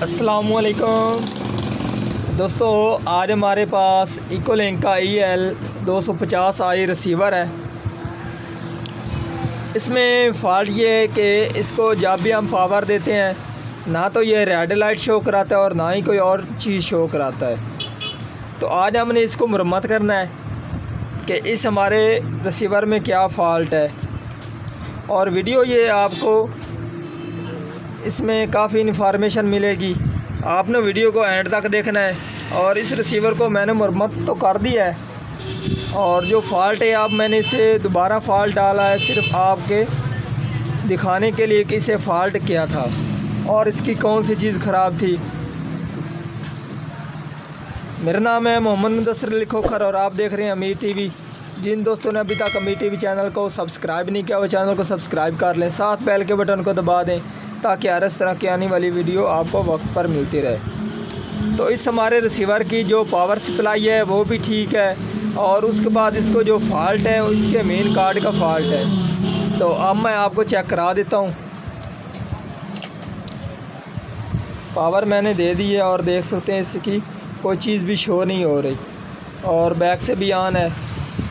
अस्सलामुअलैकुम दोस्तों, आज हमारे पास इकोलिंक का EL250i रिसीवर है। इसमें फ़ॉल्ट ये है कि इसको जब भी हम पावर देते हैं ना तो ये रेड लाइट शो कराता है और ना ही कोई और चीज़ शो कराता है। तो आज हमने इसको मरम्मत करना है कि इस हमारे रिसीवर में क्या फ़ॉल्ट है, और वीडियो ये आपको इसमें काफ़ी इन्फॉर्मेशन मिलेगी। आपने वीडियो को एंड तक देखना है। और इस रिसीवर को मैंने मरम्मत तो कर दिया है, और जो फ़ॉल्ट है अब मैंने इसे दोबारा फ़ॉल्ट डाला है सिर्फ आपके दिखाने के लिए कि इसे फ़ॉल्ट क्या था और इसकी कौन सी चीज़ ख़राब थी। मेरा नाम है मोहम्मद मुदस्सिर अली खोखर और आप देख रहे हैं अमीर टीवी। जिन दोस्तों ने अभी तक अमीर टीवी चैनल को सब्सक्राइब नहीं किया वो चैनल को सब्सक्राइब कर लें, साथ बेल के बटन को दबा दें ताकि हर इस तरह की आने वाली वीडियो आपको वक्त पर मिलती रहे। तो इस हमारे रिसीवर की जो पावर सप्लाई है वो भी ठीक है, और उसके बाद इसको जो फ़ॉल्ट है इसके मेन कार्ड का फ़ॉल्ट है। तो अब मैं आपको चेक करा देता हूँ। पावर मैंने दे दी है और देख सकते हैं इसकी कोई चीज़ भी शो नहीं हो रही, और बैक से भी ऑन है।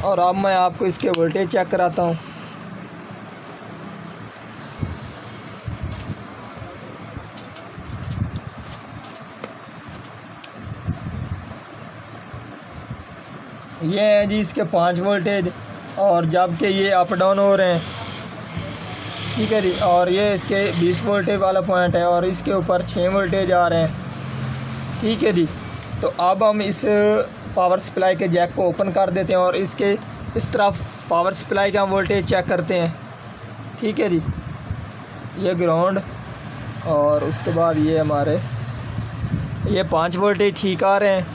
और अब मैं आपको इसके वोल्टेज चेक कराता हूँ। ये है जी इसके 5 वोल्टेज, और जबकि ये अप डाउन हो रहे हैं, ठीक है जी। और ये इसके 20 वोल्टेज वाला पॉइंट है और इसके ऊपर 6 वोल्टेज आ रहे हैं, ठीक है जी। तो अब हम इस पावर सप्लाई के जैक को ओपन कर देते हैं और इसके इस तरफ पावर सप्लाई का वोल्टेज चेक करते हैं, ठीक है जी। ये ग्राउंड और उसके बाद ये हमारे ये 5 वोल्टेज ठीक आ रहे हैं।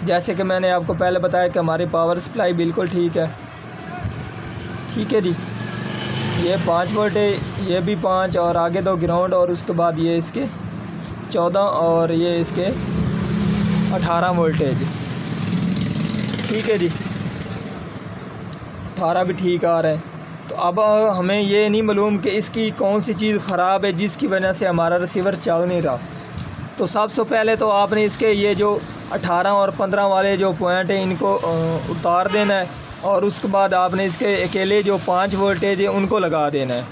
जैसे कि मैंने आपको पहले बताया कि हमारी पावर सप्लाई बिल्कुल ठीक है, ठीक है जी। ये 5 वोल्टेज, ये भी 5, और आगे 2 ग्राउंड, और उसके बाद ये इसके 14 और ये इसके 18 वोल्टेज, ठीक है जी। 18 भी ठीक आ रहे हैं। तो अब हमें ये नहीं मालूम कि इसकी कौन सी चीज़ ख़राब है जिसकी वजह से हमारा रिसीवर चल नहीं रहा। तो सबसे पहले तो आपने इसके ये जो 18 और 15 वाले जो पॉइंट हैं इनको उतार देना है, और उसके बाद आपने इसके अकेले जो 5 वोल्टेज है उनको लगा देना है,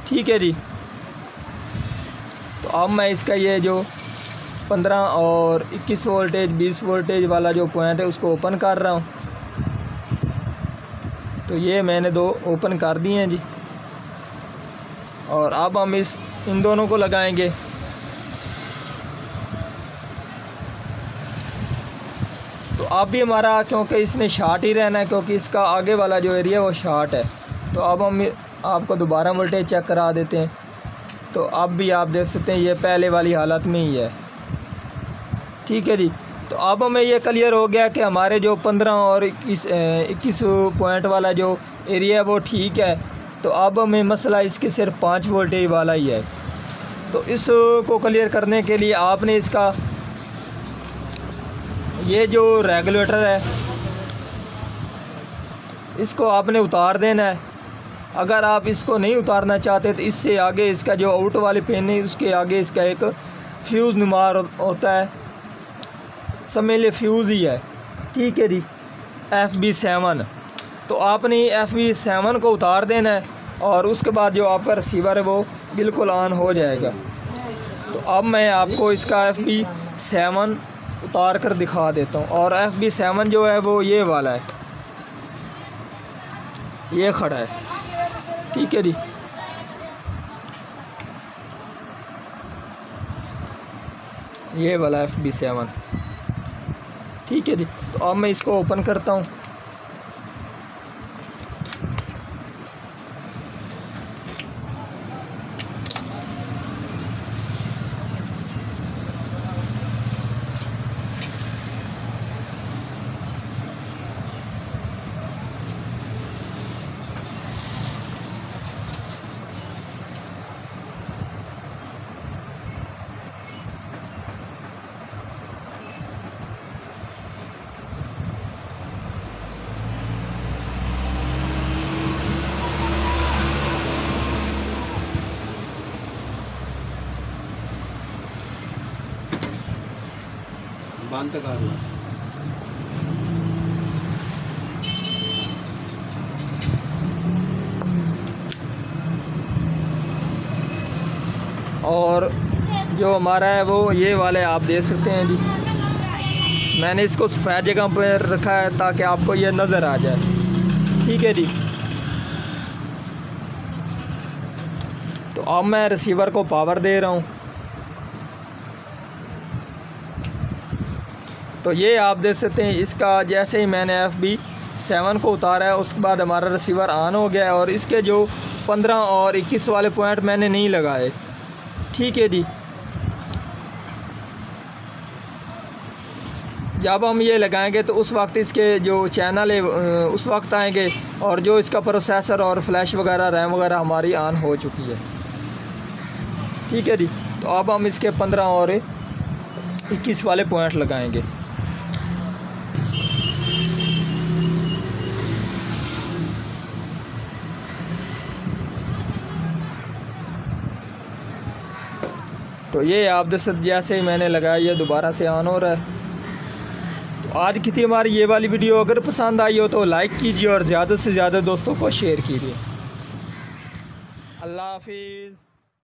ठीक है जी। तो अब मैं इसका ये जो 15 और 21 वोल्टेज 20 वोल्टेज वाला जो पॉइंट है उसको ओपन कर रहा हूँ। तो ये मैंने 2 ओपन कर दिए हैं जी, और अब हम इन दोनों को लगाएंगे। तो अब भी हमारा क्योंकि इसने शॉर्ट ही रहना है, क्योंकि इसका आगे वाला जो एरिया है वो शॉर्ट है। तो अब हम आपको दोबारा वोल्टेज चेक करा देते हैं। तो अब भी आप देख सकते हैं ये पहले वाली हालत में ही है, ठीक है जी। तो अब हमें ये क्लियर हो गया कि हमारे जो 15 और 21 पॉइंट वाला जो एरिया है वो ठीक है। तो अब हमें मसला इसके सिर्फ 5 वोल्टेज वाला ही है। तो इसको क्लियर करने के लिए आपने इसका ये जो रेगुलेटर है इसको आपने उतार देना है। अगर आप इसको नहीं उतारना चाहते तो इससे आगे इसका जो आउट वाले पिन है उसके आगे इसका एक फ्यूज़ नुमार होता है, समझ ले फ्यूज़ ही है, ठीक है जी, FB7। तो आपने FB7 को उतार देना है, और उसके बाद जो आपका रिसीवर है वो बिल्कुल ऑन हो जाएगा। तो अब मैं आपको इसका FB7 उतार कर दिखा देता हूँ। और FB7 जो है वो ये वाला है, ये खड़ा है, ठीक है जी। ये वाला FB7, ठीक है जी। तो अब मैं इसको ओपन करता हूँ। बंद कर लो। और जो हमारा है वो ये वाले आप देख सकते हैं जी। मैंने इसको सफ़ेद जगह पर रखा है ताकि आपको ये नज़र आ जाए। ठीक है जी। तो अब मैं रिसीवर को पावर दे रहा हूँ। तो ये आप देख सकते हैं, इसका जैसे ही मैंने FB7 को उतारा है उसके बाद हमारा रिसीवर ऑन हो गया है और इसके जो 15 और 21 वाले पॉइंट मैंने नहीं लगाए। ठीक है जी। जब हम ये लगाएंगे तो उस वक्त इसके जो चैनल है उस वक्त आएंगे और जो इसका प्रोसेसर और फ्लैश वगैरह रैम वगैरह हमारी ऑन हो चुकी है। ठीक है जी। तो अब हम इसके 15 और 21 वाले पॉइंट लगाएंगे। तो ये आप जैसे ही मैंने लगाया ये दोबारा से ऑन हो रहा है। तो आज की थी हमारी ये वाली वीडियो। अगर पसंद आई हो तो लाइक कीजिए और ज़्यादा से ज़्यादा दोस्तों को शेयर कीजिए। अल्लाह हाफिज़।